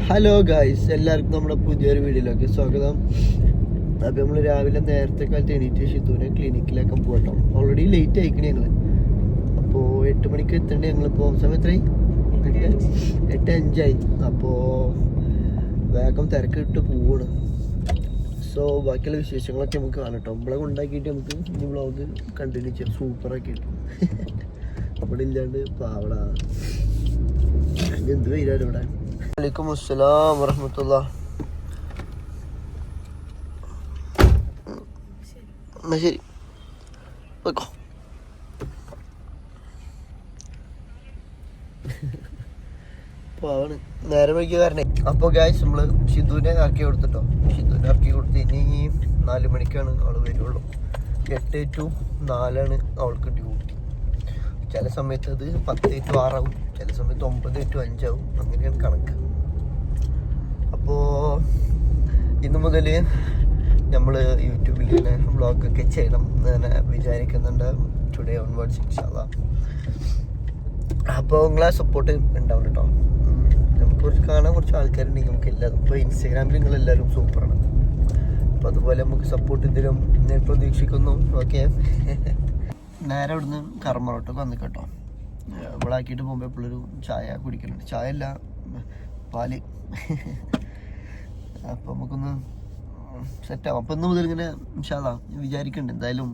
Hello guys, എല്ലാവർക്കും നമ്മുടെ പുതിയൊരു വീഡിയോയിലേക്ക് സ്വാഗതം. അപ്പോൾ നമ്മൾ രാവിലെ നേരത്തെ കാലത്ത് എണീറ്റ് ഷിത്തുവിനെ ക്ലിനിക്കിലേക്ക് പോകട്ടോ. ഓൾറെഡി ലേറ്റ് ആയിക്കണേ ഞങ്ങൾ. അപ്പോൾ 8 മണിക്ക് എത്തേണ്ട ഞങ്ങളിപ്പോൾ സമയത്തായി 8:05. അപ്പോൾ വേഗം തിരക്കിട്ട് പോവാണ്. സോ ബാക്കിയുള്ള വിശേഷങ്ങളൊക്കെ നമുക്ക് കാണാം കേട്ടോ. നമ്മളെ ഉണ്ടാക്കിയിട്ട് നമുക്ക് ഈ വ്ളോഗ് കണ്ടിന്യൂ ചെയ്യാം. സൂപ്പറാക്കി കിട്ടും. അവിടെ ഇല്ലാണ്ട് പാവടാ എന്ത് വരാറ് ഇവിടെ. വലൈക്കും അസ്സലാം വറഹ്മത്തുള്ളാഹി. എന്നാ ശരി, വെക്കോ. പാവാണ്, നേരെ വൈകിയ കാരണേ. അപ്പോൾ ഗായ്സ് നമ്മള് ഷിതുവിനെ ഇറക്കി കൊടുത്തിട്ടോ. ഷിതുവിനെ ഇറക്കി കൊടുത്ത് ഇനി 4 മണിക്കാണ് അവള് വരുള്ളൂ. 8 to 4 അവൾക്ക് ഡ്യൂട്ടി. ചില സമയത്ത് അത് 10 to 6 ആവും, ചില സമയത്ത് 9 to 5 ആവും. അങ്ങനെയാണ് കണക്ക്. അപ്പോൾ ഇന്ന് മുതൽ നമ്മൾ യൂട്യൂബിൽ ഇങ്ങനെ വ്ളോഗൊക്കെ ചെയ്യണം എന്ന് വിചാരിക്കുന്നുണ്ട്. ടുഡേ ഓൺവേർഡ്സ് ഇൻഷാ അല്ലാഹ്. അപ്പോൾ നിങ്ങളെ സപ്പോർട്ട് ഉണ്ടാവും കേട്ടോ. നമുക്ക് കാണാൻ കുറച്ച് ആൾക്കാരുണ്ടെങ്കിൽ നമുക്ക് എല്ലാതും ഇപ്പോൾ ഇൻസ്റ്റാഗ്രാമിൽ നിങ്ങളെല്ലാവരും സൂപ്പറാണ്. അപ്പോൾ അതുപോലെ നമുക്ക് സപ്പോർട്ട് തരും ഞാൻ പ്രതീക്ഷിക്കുന്നു. ഓക്കെ, നേരെ ഇവിടുന്ന് കർമ്മറോട്ടൊക്കെ വന്ന് കേട്ടോ. ഇവിടെ ആക്കിയിട്ട് പോകുമ്പോൾ എപ്പോഴൊരു ചായ കുടിക്കുന്നുണ്ട്. ചായ അല്ല, പാല്. അപ്പോൾ നമുക്കൊന്ന് സെറ്റാവും. അപ്പോൾ ഇന്ന് മുതൽ ഇങ്ങനെ ഇൻഷാ അല്ലാഹ് വിചാരിക്കുന്നുണ്ട് എന്തായാലും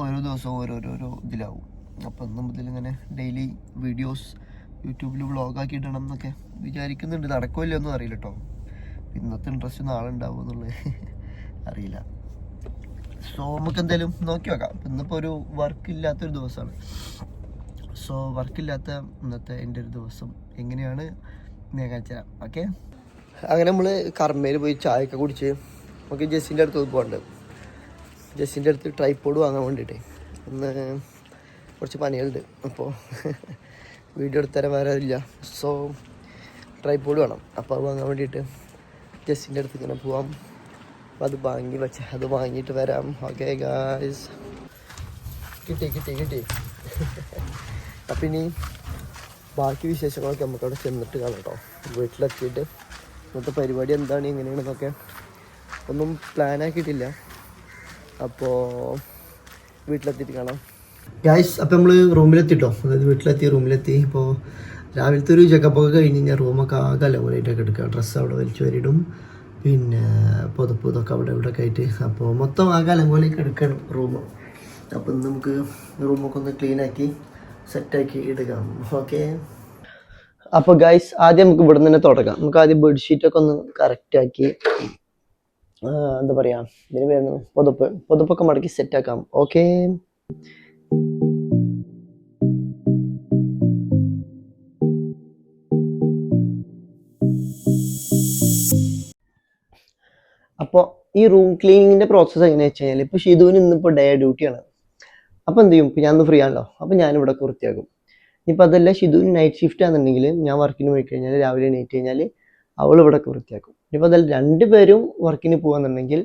ഓരോ ദിവസവും ഓരോരോ ഇതിലാവും. അപ്പോൾ ഇന്ന് മുതൽ ഇങ്ങനെ ഡെയിലി വീഡിയോസ് യൂട്യൂബിൽ വ്ളോഗാക്കിയിടണം എന്നൊക്കെ വിചാരിക്കുന്നുണ്ട്. നടക്കുമല്ലോ ഒന്നും അറിയില്ല കേട്ടോ. ഇന്നത്തെ ഇൻട്രസ്റ്റ് നാളെ ഉണ്ടാവും എന്നുള്ളത് അറിയില്ല. സോ നമുക്ക് എന്തായാലും നോക്കി നോക്കാം. ഇന്നിപ്പോൾ ഒരു വർക്കില്ലാത്തൊരു ദിവസമാണ്. സോ വർക്കില്ലാത്ത ഇന്നത്തെ എൻ്റെ ഒരു ദിവസം എങ്ങനെയാണ് ഞാൻ കാണിച്ചു തരാം. ഓക്കെ, അങ്ങനെ നമ്മൾ കർമ്മയിൽ പോയി ചായയൊക്കെ കുടിച്ച് നമുക്ക് ജെസ്സിൻ്റെ അടുത്ത് പോകണ്ട്. ജെസ്സിൻ്റെ അടുത്ത് ട്രൈപ്പോഡ് വാങ്ങാൻ വേണ്ടിയിട്ട് ഒന്ന് കുറച്ച് പണികളുണ്ട്. അപ്പോൾ വീഡിയോ എടുത്തരാൻ വേറെ ഇല്ല. സോ ട്രൈപ്പോഡ് വേണം. അപ്പോൾ അത് വാങ്ങാൻ വേണ്ടിയിട്ട് ജെസ്സിൻ്റെ അടുത്ത് ഇങ്ങനെ പോവാം. അപ്പോൾ അത് വാങ്ങിയിട്ട് വരാം. ഓക്കെ ഗായ്സ്, കിട്ടി. അപ്പം ഇനി ബാക്കി വിശേഷങ്ങളൊക്കെ നമുക്ക് അവിടെ ചെന്നിട്ട് കാണാം കേട്ടോ. വീട്ടിലെത്തിയിട്ട് ഇന്നത്തെ പരിപാടി എന്താണ് എങ്ങനെയാണെന്നൊക്കെ ഒന്നും പ്ലാൻ ആക്കിയിട്ടില്ല. അപ്പോൾ വീട്ടിലെത്തിയിട്ട് കാണാം ഗായ്സ്. അപ്പോൾ നമ്മൾ റൂമിലെത്തിട്ടോ, അതായത് റൂമിലെത്തി. ഇപ്പോൾ രാവിലത്തെ ഒരു ചെക്കപ്പൊക്കെ കഴിഞ്ഞ് കഴിഞ്ഞാൽ റൂമൊക്കെ ആകെ അലമുറയായിട്ടൊക്കെ എടുക്കുക. ഡ്രസ്സ് അവിടെ വലിച്ചു വരിടും, പിന്നെ പുതപ്പ് ഇതൊക്കെ അവിടെ ഒക്കെ ആയിട്ട്. അപ്പോൾ മൊത്തം ആകെ അലങ്കോലേക്ക് എടുക്കണം റൂം. അപ്പോൾ ഇന്ന് നമുക്ക് റൂമൊക്കെ ഒന്ന് ക്ലീനാക്കി സെറ്റാക്കി എടുക്കാം. ഓക്കെ, അപ്പോൾ ഗൈസ് ആദ്യം നമുക്ക് ഇവിടെ നിന്ന് തന്നെ തുടങ്ങാം. നമുക്ക് ആദ്യം ബെഡ്ഷീറ്റൊക്കെ ഒന്ന് കറക്റ്റാക്കി എന്താ പറയുക, ഇതിന് വരുന്നത് പുതപ്പൊക്കെ മടക്കി സെറ്റാക്കാം. ഓക്കെ, അപ്പോൾ ഈ റൂം ക്ലീനിങ്ങിൻ്റെ പ്രോസസ്സ് എങ്ങനെയാണെന്ന് വെച്ച് കഴിഞ്ഞാൽ, ഇപ്പോൾ ഷിതുവിന് ഇന്നിപ്പോൾ ഡേ ഡ്യൂട്ടിയാണ്. അപ്പോൾ എന്ത് ചെയ്യും, ഇപ്പോൾ ഞാൻ ഫ്രീ ആണല്ലോ, അപ്പോൾ ഞാനിവിടെ വൃത്തിയാക്കും. ഇനിയിപ്പോൾ അതല്ല ഷിതുവിന് നൈറ്റ് ഷിഫ്റ്റ് ആണെന്നുണ്ടെങ്കിൽ ഞാൻ വർക്കിന് പോയി കഴിഞ്ഞാൽ രാവിലെ എണീറ്റ് കഴിഞ്ഞാൽ അവൾ ഇവിടെ വൃത്തിയാക്കും. ഇനിയിപ്പോൾ അതല്ല 2 പേരും വർക്കിന് പോകുകയെന്നുണ്ടെങ്കിൽ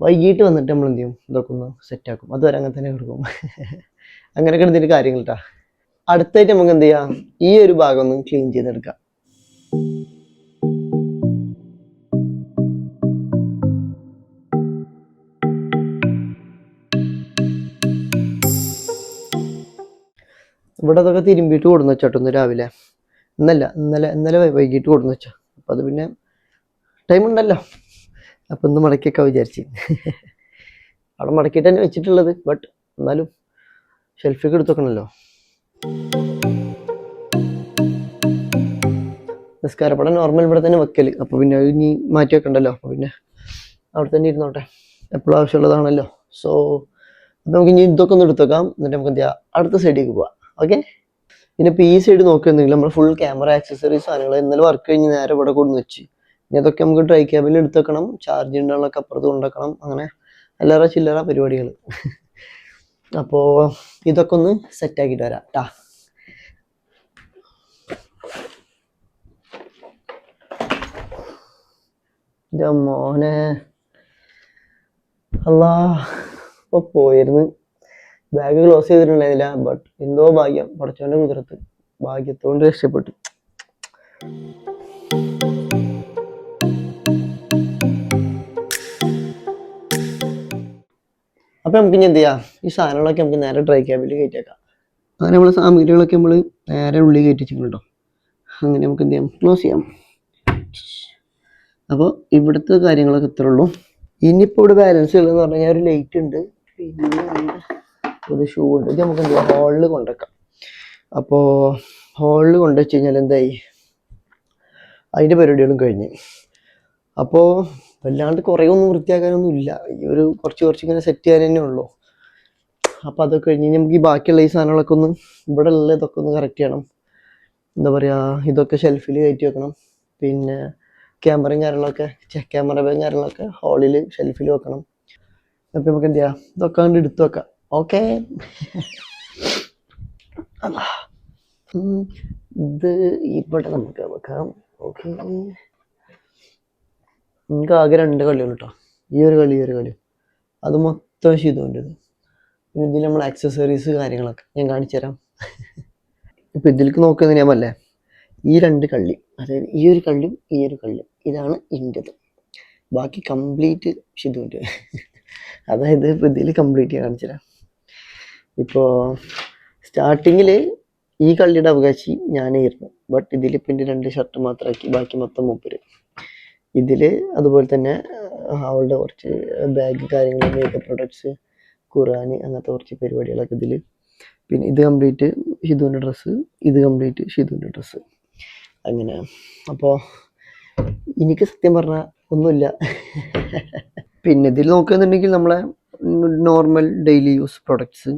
വൈകിട്ട് വന്നിട്ട് നമ്മൾ എന്ത് ചെയ്യും, ഇതൊക്കെ ഒന്ന് സെറ്റാക്കും. അതുവരെ അങ്ങനെ തന്നെ കിടക്കും. അങ്ങനെയൊക്കെ എന്തെങ്കിലും കാര്യങ്ങൾ കേട്ടോ. അടുത്തായിട്ട് നമുക്ക് എന്ത് ചെയ്യാം, ഈ ഒരു ഭാഗം ഒന്ന് ക്ലീൻ ചെയ്തെടുക്കാം. ഇവിടെ അതൊക്കെ തിരുമ്പിയിട്ട് കൊടുന്ന് വെച്ചോട്ടൊന്ന് രാവിലെ. ഇന്നലെ വൈകിട്ട് കൊടുന്ന് വെച്ചോ. അപ്പം അത് പിന്നെ ടൈം ഉണ്ടല്ലോ, അപ്പം ഇന്ന് മടക്കിയൊക്കെ വിചാരിച്ച്. അവിടെ മടക്കിയിട്ട് തന്നെ വെച്ചിട്ടുള്ളത്. ബട്ട് എന്നാലും ഷെൽഫിലേക്ക് എടുത്ത് വെക്കണമല്ലോ. നിസ്കാരപ്പടം നോർമൽ ഇവിടെ തന്നെ വെക്കൽ. അപ്പോൾ പിന്നെ അത് ഇനി മാറ്റി വെക്കണ്ടല്ലോ. അപ്പോൾ പിന്നെ അവിടെ തന്നെ ഇരുന്നോട്ടെ, എപ്പോഴും ആവശ്യമുള്ളതാണല്ലോ. സോ അപ്പം നമുക്ക് ഇനി ഇതൊക്കെ ഒന്ന് എടുത്ത് വെക്കാം. എന്നിട്ട് നമുക്ക് എന്ത് ചെയ്യാം, അടുത്ത സൈഡിലേക്ക് പോവാം. ഓക്കെ, പിന്നെ ഇപ്പോൾ ഈ സൈഡ് നോക്കുകയാണെങ്കിൽ നമ്മൾ ഫുൾ ക്യാമറ ആക്സസറീസ് സാധനങ്ങൾ ഇന്നലെ വർക്ക് കഴിഞ്ഞ് നേരെ ഇവിടെ കൊടുന്ന് വെച്ച്. ഇനി അതൊക്കെ നമുക്ക് ഡ്രൈ ക്യാബിൽ എടുത്ത് വെക്കണം. ചാർജ് ഉണ്ടാകാനൊക്കെ അപ്പുറത്ത് കൊണ്ടുവെക്കണം. അങ്ങനെ അല്ലറ ചില്ലറ പരിപാടികൾ. അപ്പോൾ ഇതൊക്കെ ഒന്ന് സെറ്റാക്കിയിട്ട് വരാം ട്ടാ. മോനെ അല്ലാ, ഇപ്പോൾ പോയിരുന്നു. Bag close ചെയ്തിട്ടുണ്ടായിരുന്നില്ല. ബട്ട് എന്തോ ഭാഗ്യം, പടച്ചോന്റെ കുതിരത്ത് ഭാഗ്യത്തോണ്ട് രക്ഷപ്പെട്ടു. അപ്പം നമുക്ക് ഇനി എന്ത് ചെയ്യാം, ഈ സാധനങ്ങളൊക്കെ നമുക്ക് നേരെ ഡ്രൈ ക്യാബിൽ കയറ്റിയേക്കാം. അങ്ങനെ നമ്മളെ സാമഗ്രികളൊക്കെ നമ്മൾ നേരെ ഉള്ളിൽ കയറ്റിച്ചിട്ടുണ്ട് കേട്ടോ. അങ്ങനെ നമുക്ക് എന്ത് ചെയ്യാം, ക്ലോസ് ചെയ്യാം. അപ്പോൾ ഇവിടുത്തെ കാര്യങ്ങളൊക്കെ ഇത്രേ ഉള്ളൂ. ഇനിയിപ്പോൾ ഇവിടെ ബാലൻസ് ഉള്ളതെന്ന് പറഞ്ഞു കഴിഞ്ഞാൽ ഒരു ലൈറ്റ് ഉണ്ട്, പിന്നെ ഒരു ഷൂ ഉണ്ട്. ഇത് നമുക്ക് എന്ത് ചെയ്യാം, ഹോളിൽ കൊണ്ടുവയ്ക്കാം. അപ്പോൾ ഹോളിൽ കൊണ്ടുവച്ച് കഴിഞ്ഞാൽ എന്തായി, അതിൻ്റെ പരിപാടികളും കഴിഞ്ഞ്. അപ്പോൾ വല്ലാണ്ട് കുറേ ഒന്നും വൃത്തിയാക്കാനൊന്നും ഇല്ല, ഈ ഒരു കുറച്ച് ഇങ്ങനെ സെറ്റ് ചെയ്യാൻ തന്നെ ഉള്ളൂ. അപ്പോൾ അതൊക്കെ കഴിഞ്ഞ് നമുക്ക് ഈ ബാക്കിയുള്ള ഈ സാധനങ്ങളൊക്കെ ഒന്ന് ഇവിടെ ഉള്ള ഇതൊക്കെ ഒന്ന് കറക്റ്റ് ചെയ്യണം. എന്താ പറയുക, ഇതൊക്കെ ഷെൽഫിൽ കയറ്റി വെക്കണം. പിന്നെ ക്യാമറയും കാര്യങ്ങളൊക്കെ ഹോളിൽ ഷെൽഫിൽ വെക്കണം. അപ്പം നമുക്ക് എന്ത് ചെയ്യാം, ഇതൊക്കെ കണ്ട് എടുത്തു വെക്കാം. ഓക്കെ, ഇത് ഇവിടെ നമുക്ക് വെക്കാം. ഓക്കെ, നമുക്ക് ആകെ 2 കളികൾ കേട്ടോ, ഈ ഒരു കളി അത് മൊത്തം ഷിതുവിൻ്റെത്. പിന്നെ ഇതിൽ നമ്മൾ ആക്സസറീസ് കാര്യങ്ങളൊക്കെ ഞാൻ കാണിച്ചു തരാം. ഇപ്പം ഇതിലേക്ക് നോക്കുന്നത് ഞാൻ അല്ലേ, ഈ 2 കള്ളി, അതായത് ഈ ഒരു കള്ളിയും ഇതാണ് ഇൻ്റെത്. ബാക്കി കംപ്ലീറ്റ് ഷിതുവിൻ്റെ. അതായത് ഇപ്പോൾ ഇതിൽ കംപ്ലീറ്റ് കാണിച്ചു തരാം. ഇപ്പോൾ സ്റ്റാർട്ടിങ്ങിൽ ഈ കള്ളിയുടെ അവകാശി ഞാനായിരുന്നു, ബട്ട് ഇതിലിപ്പോൾ എൻ്റെ 2 ഷർട്ട് മാത്രമാക്കി, ബാക്കി മൊത്തം മൂപ്പര്. ഇതിൽ അതുപോലെ തന്നെ അവളുടെ കുറച്ച് ബാഗ് കാര്യങ്ങൾ, മേക്കപ്പ് പ്രൊഡക്ട്സ്, ഖുറാൻ, അങ്ങനത്തെ കുറച്ച് പരിപാടികളൊക്കെ ഇതിൽ. പിന്നെ ഇത് കംപ്ലീറ്റ് ഷിതുവിൻ്റെ ഡ്രസ്സ്, ഇത് കംപ്ലീറ്റ് ഷിതുവിൻ്റെ ഡ്രസ്സ്, അങ്ങനെ. അപ്പോൾ എനിക്ക് സത്യം പറഞ്ഞാൽ ഒന്നുമില്ല. പിന്നെ ഇതിൽ നോക്കുകയാണെന്നുണ്ടെങ്കിൽ നമ്മളെ നോർമൽ ഡെയിലി യൂസ് പ്രൊഡക്ട്സ്,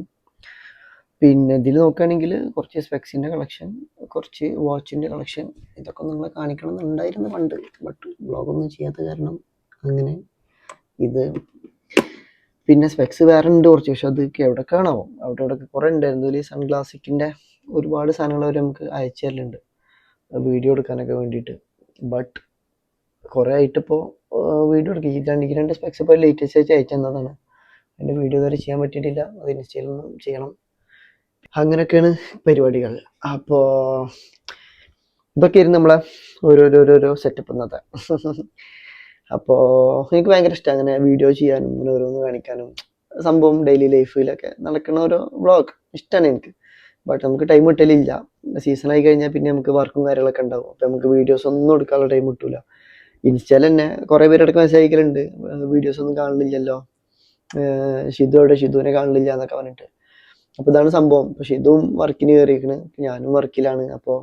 പിന്നെ ഇതിൽ നോക്കുകയാണെങ്കിൽ കുറച്ച് സ്പെക്സിൻ്റെ കളക്ഷൻ, കുറച്ച് വാച്ചിൻ്റെ കളക്ഷൻ, ഇതൊക്കെ നിങ്ങളെ കാണിക്കണം എന്നുണ്ടായിരുന്നു പണ്ട്, ബട്ട് വ്ളോഗൊന്നും ചെയ്യാത്ത കാരണം അങ്ങനെ. ഇത് പിന്നെ സ്പെക്സ് വേറെ ഉണ്ട് കുറച്ച്, പക്ഷെ അതൊക്കെ എവിടെ കാണാമോ, അവിടെ കുറേ ഉണ്ടായിരുന്നു. ഇതിൽ സൺഗ്ലാസിക്കിൻ്റെ ഒരുപാട് സാധനങ്ങൾ അവർ നമുക്ക് അയച്ചു തരലുണ്ട് വീഡിയോ എടുക്കാനൊക്കെ വേണ്ടിയിട്ട്. ബട്ട് കുറേ ആയിട്ടിപ്പോൾ വീഡിയോ എടുക്കുക, ഈ 2 സ്പെക്സ് ഇപ്പോൾ ലേറ്റസ്റ്റ് ആയിട്ട് അയച്ചു തന്നതാണ്. എൻ്റെ വീഡിയോ ഇതുവരെ ചെയ്യാൻ പറ്റിയിട്ടില്ല, അത് ഇൻസ്റ്റയിലൊന്നും ചെയ്യണം. അങ്ങനെയൊക്കെയാണ് പരിപാടികൾ. അപ്പോൾ ഇതൊക്കെയായിരുന്നു നമ്മളെ ഓരോരോ സെറ്റപ്പ് ഇന്നത്തെ. അപ്പോൾ എനിക്ക് ഭയങ്കര ഇഷ്ടം അങ്ങനെ വീഡിയോ ചെയ്യാനും അങ്ങനെ ഓരോന്ന് കാണിക്കാനും, സംഭവം ഡെയിലി ലൈഫിലൊക്കെ നടക്കുന്ന ഓരോ വ്ളോഗ് ഇഷ്ടമാണ് എനിക്ക്. ബട്ട് നമുക്ക് ടൈം കിട്ടലില്ല. സീസണായി കഴിഞ്ഞാൽ പിന്നെ നമുക്ക് വർക്കും കാര്യങ്ങളൊക്കെ ഉണ്ടാവും, അപ്പോൾ നമുക്ക് വീഡിയോസ് ഒന്നും എടുക്കാനുള്ള ടൈം കിട്ടില്ല. ഇൻസ്റ്റയിൽ തന്നെ കുറേ പേരെടുക്കാൻ മെസ്സേജ് അയക്കലുണ്ട്, വീഡിയോസ് ഒന്നും കാണുന്നില്ലല്ലോ, ഷിതുവിനെ കാണുന്നില്ല എന്നൊക്കെ പറഞ്ഞിട്ട്. അപ്പോൾ ഇതാണ് സംഭവം. പക്ഷെ ഇതും വർക്കിന് കയറിയിരിക്കണ്, ഞാനും വർക്കിലാണ്. അപ്പോൾ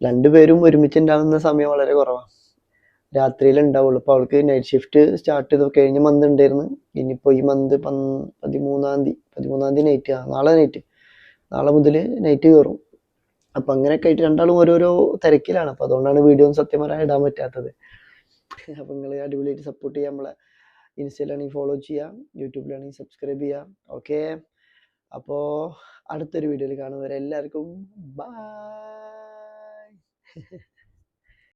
2 പേരും ഒരുമിച്ച് ഉണ്ടാകുന്ന സമയം വളരെ കുറവാണ്, രാത്രിയിൽ ഉണ്ടാവുള്ളൂ. അപ്പോൾ അവൾക്ക് നൈറ്റ് ഷിഫ്റ്റ് സ്റ്റാർട്ട് ചെയ്ത് കഴിഞ്ഞ മന്ത് ഉണ്ടായിരുന്നു. ഇനിയിപ്പോൾ ഈ മന്ത് 13-ാം തീയതി നൈറ്റ്, നാളെ മുതൽ നൈറ്റ് കയറും. അപ്പം അങ്ങനെയൊക്കെ ആയിട്ട് 2 ആളും ഓരോരോ തിരക്കിലാണ്. അപ്പോൾ അതുകൊണ്ടാണ് വീഡിയോ സത്യം പറയാൻ ഇടാൻ പറ്റാത്തത്. അപ്പം നിങ്ങൾ അടിപൊളിയായിട്ട് സപ്പോർട്ട് ചെയ്യാം. നമ്മളെ ഇൻസ്റ്റയിലാണെങ്കിൽ ഫോളോ ചെയ്യാം, യൂട്യൂബിലാണെങ്കിൽ സബ്സ്ക്രൈബ് ചെയ്യാം. ഓക്കെ, അപ്പോൾ അടുത്തൊരു വീഡിയോയിൽ കാണുന്നവരെ എല്ലാവർക്കും ബൈ.